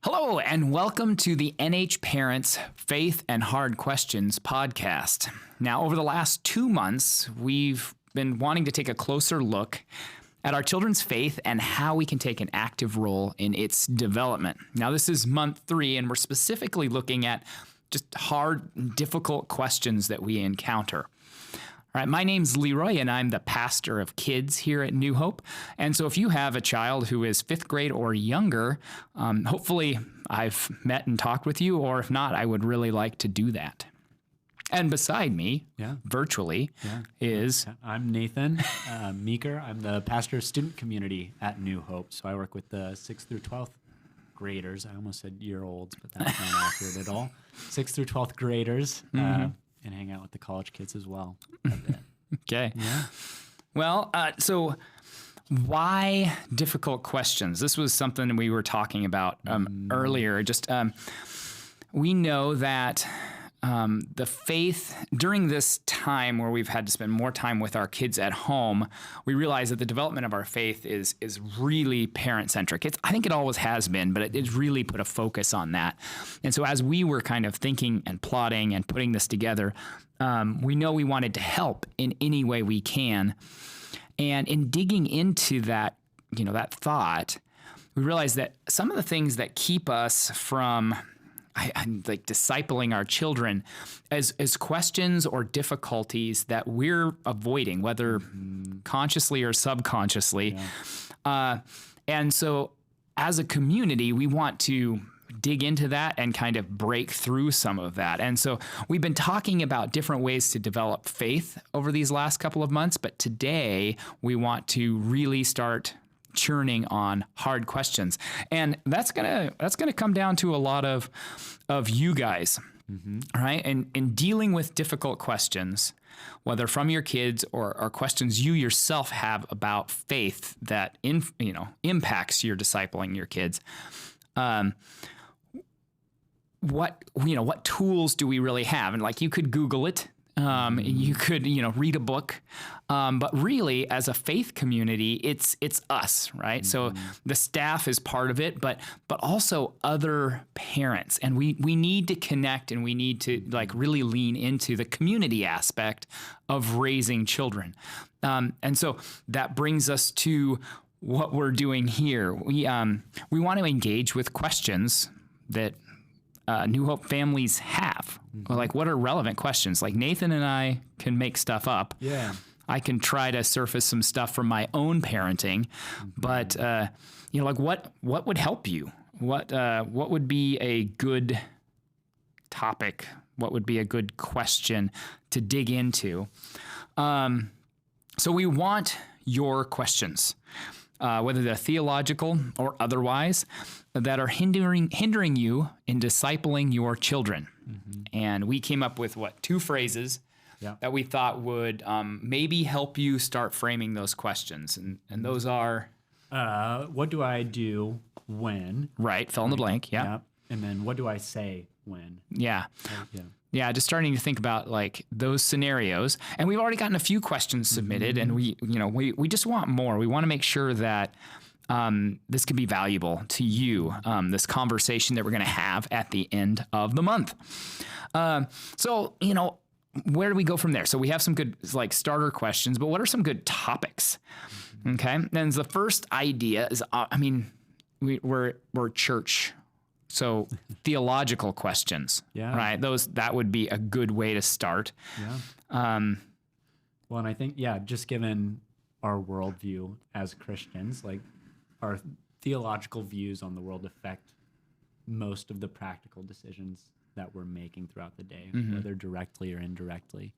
Hello, and welcome to the NH Parents Faith and Hard Questions podcast. Now, over the last 2 months, we've been wanting to take a closer look at our children's faith and how we can take an active role in its development. Now, this is month 3, and we're specifically looking at just hard, difficult questions that we encounter. All right, my name's LeRoy, and I'm the pastor of kids here at New Hope. And so if you have a child who is 5th grade or younger, hopefully I've met and talked with you, or if not, I would really like to do that. And beside me, virtually, is... I'm Nathan Meeker. I'm the pastor of student community at New Hope. So I work with the 6th through 12th graders. I almost said year-olds, but that's not accurate at all. 6th through 12th graders. And hang out with the college kids as well a bit. Okay. Yeah. Well, so why difficult questions? This was something we were talking about earlier. Just we know that the faith during this time where we've had to spend more time with our kids at home, we realize that the development of our faith is really parent-centric. I think it always has been, but it's really put a focus on that. And so as we were kind of thinking and plotting and putting this together, we know we wanted to help in any way we can. And in digging into that, that thought, we realized that some of the things that keep us from like discipling our children as questions or difficulties that we're avoiding, whether consciously or subconsciously. And so as a community, we want to dig into that and kind of break through some of that. And so we've been talking about different ways to develop faith over these last couple of months, but today we want to really start churning on hard questions. And that's gonna come down to a lot of you guys, right? And in dealing with difficult questions, whether from your kids or questions you yourself have about faith that impacts your discipling your kids. What tools do we really have? And like you could Google it. You could, read a book, but really as a faith community, it's us, right? So the staff is part of it, but also other parents, and we need to connect, and we need to really lean into the community aspect of raising children. And so that brings us to what we're doing here. We want to engage with questions that New Hope families have. Like, what are relevant questions? Like Nathan and I can make stuff up. Yeah. I can try to surface some stuff from my own parenting, but what would help you? What would be a good topic? What would be a good question to dig into? So we want your questions, whether they're theological or otherwise, that are hindering you in discipling your children. And we came up with 2 phrases that we thought would maybe help you start framing those questions. And those are... what do I do when? Right, fill in the blank, yeah. And then what do I say when? Yeah. Just starting to think about those scenarios. And we've already gotten a few questions submitted, and we just want more. We want to make sure that this can be valuable to you, this conversation that we're going to have at the end of the month. So, where do we go from there? So we have some good starter questions, but what are some good topics? Okay. And the first idea is, we're church. So theological questions, right? That would be a good way to start. Yeah. Well, and I think, just given our worldview as Christians, our theological views on the world affect most of the practical decisions that we're making throughout the day, whether directly or indirectly.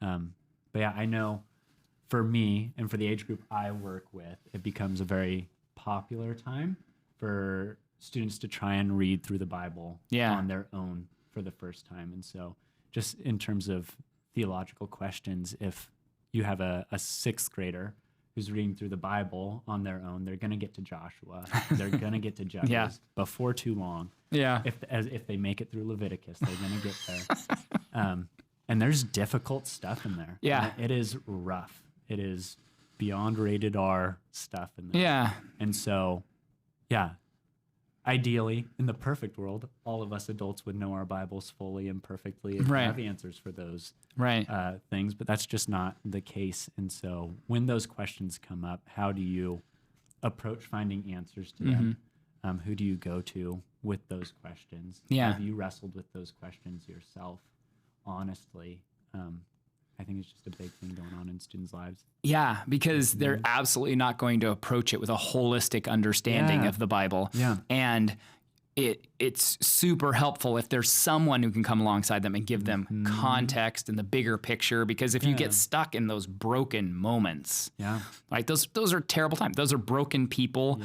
But I know for me and for the age group I work with, it becomes a very popular time for students to try and read through the Bible on their own for the first time. And so just in terms of theological questions, if you have a 6th grader who's reading through the Bible on their own, they're going to get to Joshua. They're going to get to Judges before too long. Yeah. If they make it through Leviticus, they're going to get there. And there's difficult stuff in there. Yeah. And it is rough. It is beyond rated R stuff in there. Yeah. And so, ideally, in the perfect world, all of us adults would know our Bibles fully and perfectly and Right. have answers for those Right. things, but that's just not the case. And so when those questions come up, how do you approach finding answers to them? Who do you go to with those questions? Yeah. Have you wrestled with those questions yourself, honestly? I think it's just a big thing going on in students' lives. Yeah, because they're absolutely not going to approach it with a holistic understanding Yeah. of the Bible. Yeah. And it's super helpful if there's someone who can come alongside them and give them context and the bigger picture, because if you get stuck in those broken moments, like those are terrible times. Those are broken people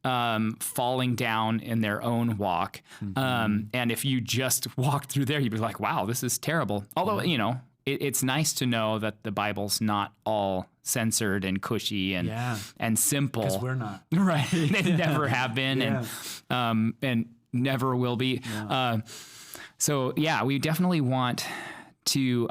falling down in their own walk. And if you just walk through there, you'd be like, wow, this is terrible. Although, you know, it's nice to know that the Bible's not all censored and cushy and simple. Because we're not. Right. They never have been and never will be. So we definitely want to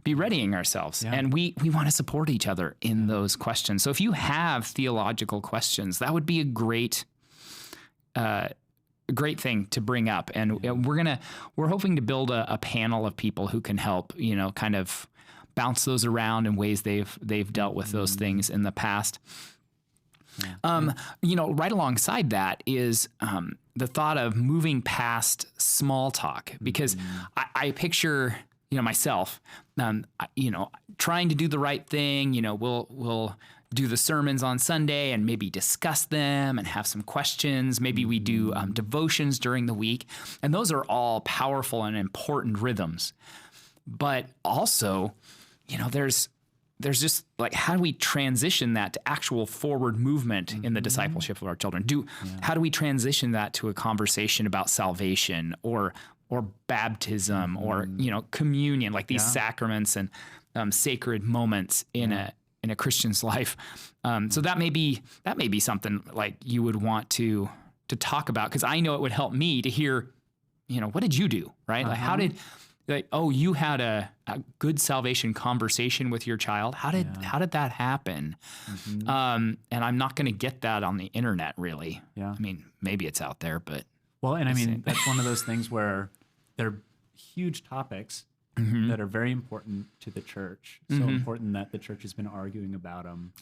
be readying ourselves. And we want to support each other in those questions. So if you have theological questions, that would be a great thing to bring up. And we're hoping to build a panel of people who can help, you know, kind of bounce those around in ways they've dealt with those things in the past. You know, right alongside that is the thought of moving past small talk, because I picture, you know, myself, you know, trying to do the right thing. You know, we'll do the sermons on Sunday and maybe discuss them and have some questions. Maybe we do devotions during the week. And those are all powerful and important rhythms. But also, you know, there's just like, how do we transition that to actual forward movement in the discipleship of our children? How do we transition that to a conversation about salvation or baptism or, you know, communion, like these sacraments and sacred moments in a Christian's life? So that may be something like you would want to talk about, because I know it would help me to hear, you know, what did you do, right? Like, how did, like, oh, you had a good salvation conversation with your child. How did that happen? And I'm not going to get that on the internet, really. I mean, maybe it's out there, but and I mean, that's one of those things where they're huge topics that are very important to the church. So important that the church has been arguing about them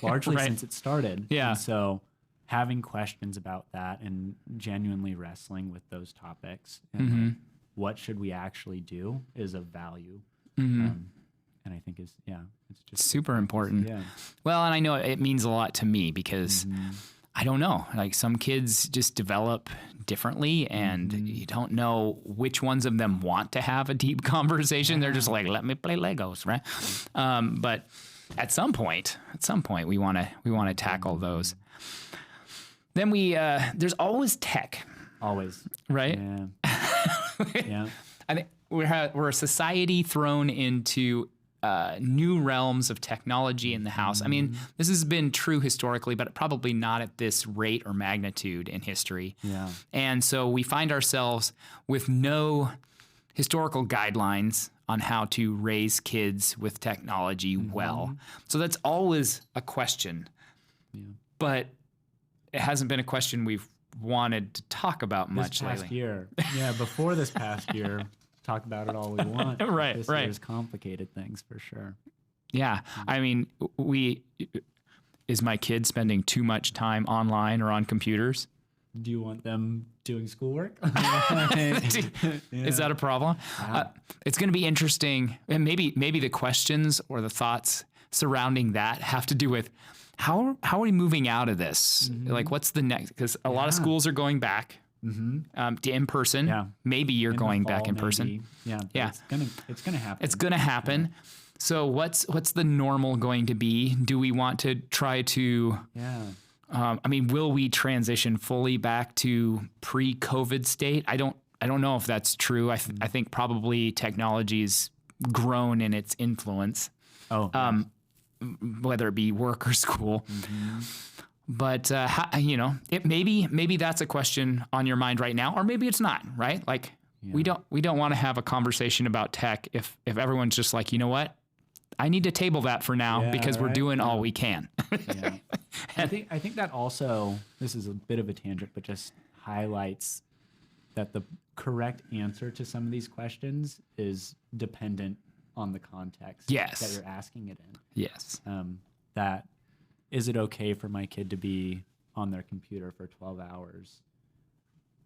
largely since it started. And so having questions about that and genuinely wrestling with those topics and like, what should we actually do is of value. And I think it's just super important. Well, and I know it means a lot to me because I don't know, like some kids just develop differently and you don't know which ones of them want to have a deep conversation. They're just like, let me play Legos, right? But at some point we want to tackle those. Then there's always tech. Always. Right? Yeah. I think we're a society thrown into new realms of technology in the house. I mean, this has been true historically, but probably not at this rate or magnitude in history. And so we find ourselves with no historical guidelines on how to raise kids with technology well. So that's always a question. But it hasn't been a question we've wanted to talk about much this past lately. year. Before this past year, talk about it all we want. This year's complicated things for sure. I mean, is my kid spending too much time online or on computers? Do you want them doing schoolwork? Is that a problem? It's going to be interesting, and maybe the questions or the thoughts surrounding that have to do with how are we moving out of this? Like, what's the next? Because a lot of schools are going back to in person. Maybe you're going back in person. It's gonna happen. It's gonna happen. So what's the normal going to be? Do we want to try to? I mean, will we transition fully back to pre-COVID state? I don't know if that's true. I think probably technology's grown in its influence. Whether it be work or school. But, you know, maybe that's a question on your mind right now, or maybe it's not, right? Like we don't want to have a conversation about tech if everyone's just like, you know what, I need to table that for now because we're doing all we can. Yeah. I think that also, this is a bit of a tangent, but just highlights that the correct answer to some of these questions is dependent on the context that you're asking it in. Yes. That is it okay for my kid to be on their computer for 12 hours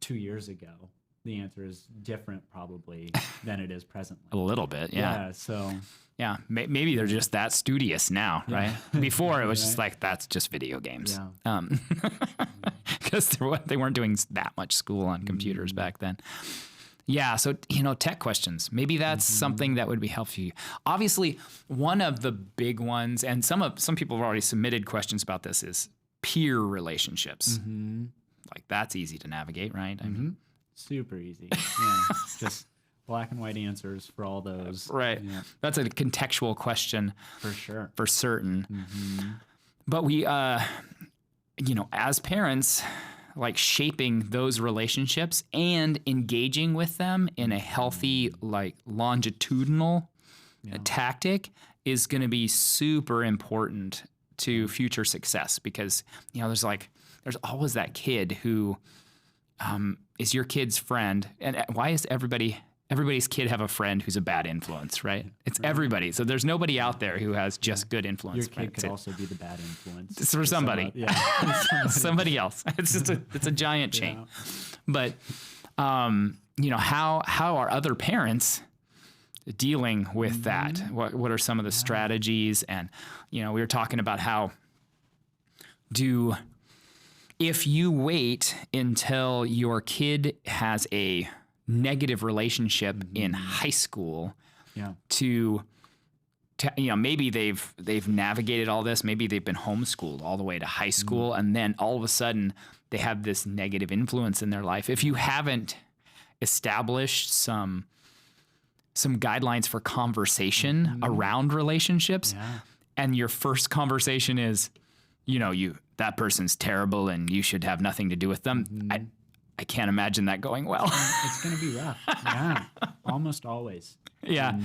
2 years ago? The answer is different probably than it is presently. A little bit, yeah. Yeah, so... Yeah, maybe they're just that studious now, right? Before it was just like, that's just video games. Yeah. Because they weren't doing that much school on computers back then. Yeah, so, tech questions. Maybe that's something that would be helpful. Obviously, one of the big ones, and some people have already submitted questions about this, is peer relationships. Like, that's easy to navigate, right? I mean, super easy. Yeah, just black and white answers for all those. Right. Yeah. That's a contextual question. For sure. For certain. But we, as parents, like shaping those relationships and engaging with them in a healthy, like longitudinal tactic is going to be super important to future success because, there's always that kid who is your kid's friend. And why is everybody's kid have a friend who's a bad influence, right? It's everybody. So there's nobody out there who has just good influence. Your kid could also be the bad influence. It's for somebody. Somebody else. It's just it's a giant chain. But, how are other parents dealing with that? What are some of the strategies? And, we were talking about how if you wait until your kid has a negative relationship in high school to maybe they've navigated all this, maybe they've been homeschooled all the way to high school, and then all of a sudden they have this negative influence in their life. If you haven't established some guidelines for conversation around relationships, and your first conversation is, that person's terrible and you should have nothing to do with them, I can't imagine that going well. It's going to be rough. Yeah, almost always. Yeah.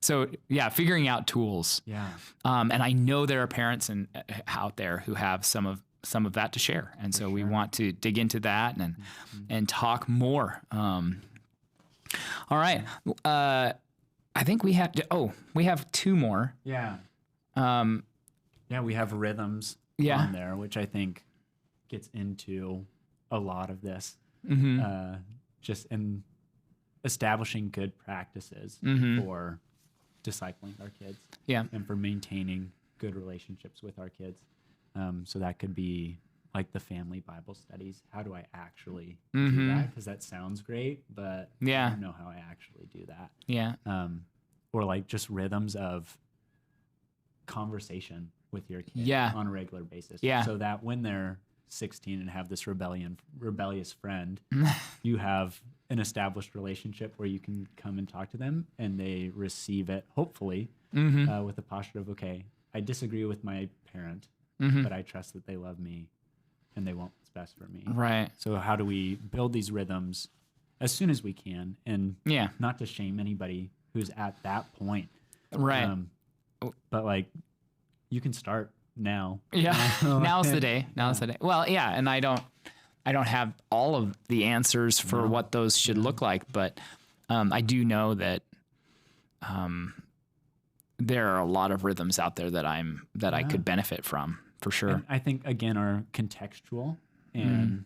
So figuring out tools. Yeah. And I know there are parents out there who have some of that to share, and so we want to dig into that and talk more. All right. I think we have two more. Yeah. We have rhythms on there, which I think gets into a lot of this. Just in establishing good practices for discipling our kids and for maintaining good relationships with our kids. So that could be like the family Bible studies. How do I actually do that? Because that sounds great, but I don't know how I actually do that. Yeah. Or like just rhythms of conversation with your kid on a regular basis. Yeah. So that when they're 16 and have this rebellious friend, you have an established relationship where you can come and talk to them and they receive it, hopefully, with the posture of, okay, I disagree with my parent, but I trust that they love me and they want what's best for me. Right. So how do we build these rhythms as soon as we can and not to shame anybody who's at that point. Right. But like you can start now. Yeah. Now's the day. Now's the day. Well, and I don't have all of the answers for what those should look like, but I do know that there are a lot of rhythms out there that I could benefit from, for sure. And I think again are contextual and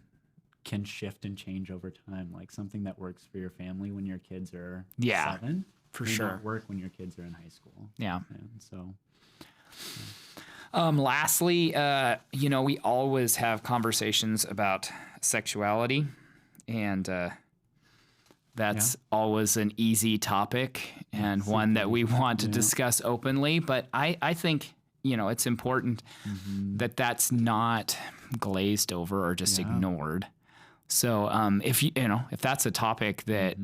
can shift and change over time. Like something that works for your family when your kids are 7, for may sure, not work when your kids are in high school. Yeah. And so. Lastly, we always have conversations about sexuality, and that's always an easy topic and one that we want to discuss openly. But I think, it's important that that's not glazed over or just ignored. So if that's a topic that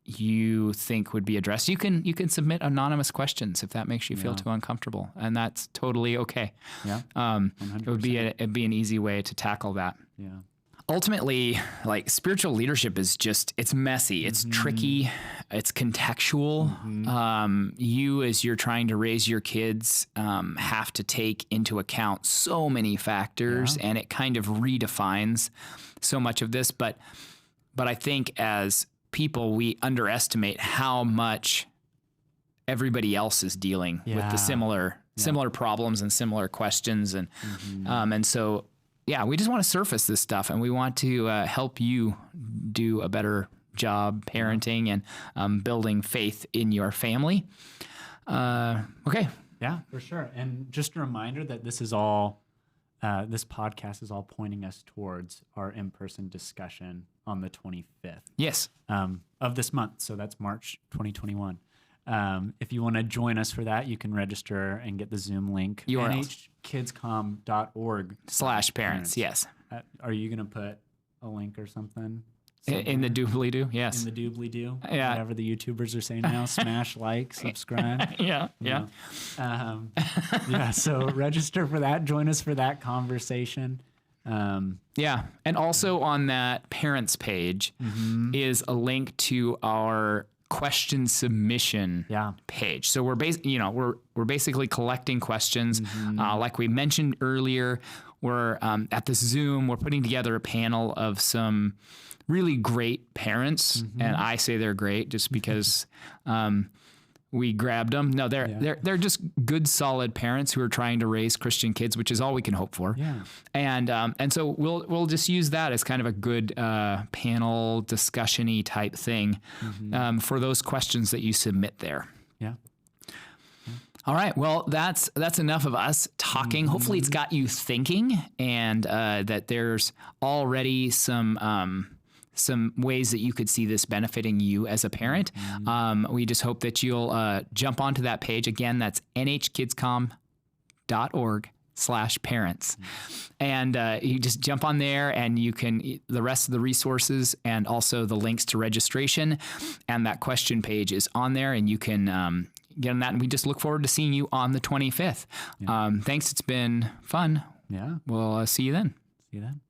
you think would be addressed, you can submit anonymous questions if that makes you feel too uncomfortable, and that's totally okay. Yeah, it would be an easy way to tackle that. Yeah. Ultimately, like spiritual leadership is it's messy, it's tricky. it's contextual. You, as you're trying to raise your kids, have to take into account so many factors, and it kind of redefines so much of this. But I think as people, we underestimate how much everybody else is dealing with the similar problems and similar questions. And so, we just want to surface this stuff, and we want to help you do a better job parenting and building faith in your family. Okay. Yeah, for sure. And just a reminder that this is all, this podcast is all pointing us towards our in-person discussion on the 25th. Yes. Of this month. So that's March 2021. If you want to join us for that, you can register and get the Zoom link. nhkidscom.org/parents. Yes. Are you going to put a link or something? In the doobly-doo, yes. In the doobly-doo? Yeah. Whatever the YouTubers are saying now. Smash, like, subscribe. Yeah. So register for that. Join us for that conversation. And also on that parents page is a link to our question submission page. So we're basically collecting questions. Like we mentioned earlier, we're at this Zoom, we're putting together a panel of some really great parents, and I say they're great just because we grabbed them. No, they're just good, solid parents who are trying to raise Christian kids, which is all we can hope for. Yeah. And so we'll just use that as kind of a good panel discussion-y type thing for those questions that you submit there. Yeah. All right. Well, that's enough of us talking. Hopefully it's got you thinking, and that there's already some ways that you could see this benefiting you as a parent. We just hope that you'll jump onto that page. Again, that's nhkidscom.org/parents. And you just jump on there, and you can, the rest of the resources and also the links to registration and that question page is on there, and you can get on that. And we just look forward to seeing you on the 25th. Thanks. It's been fun. Yeah. We'll see you then. See you then.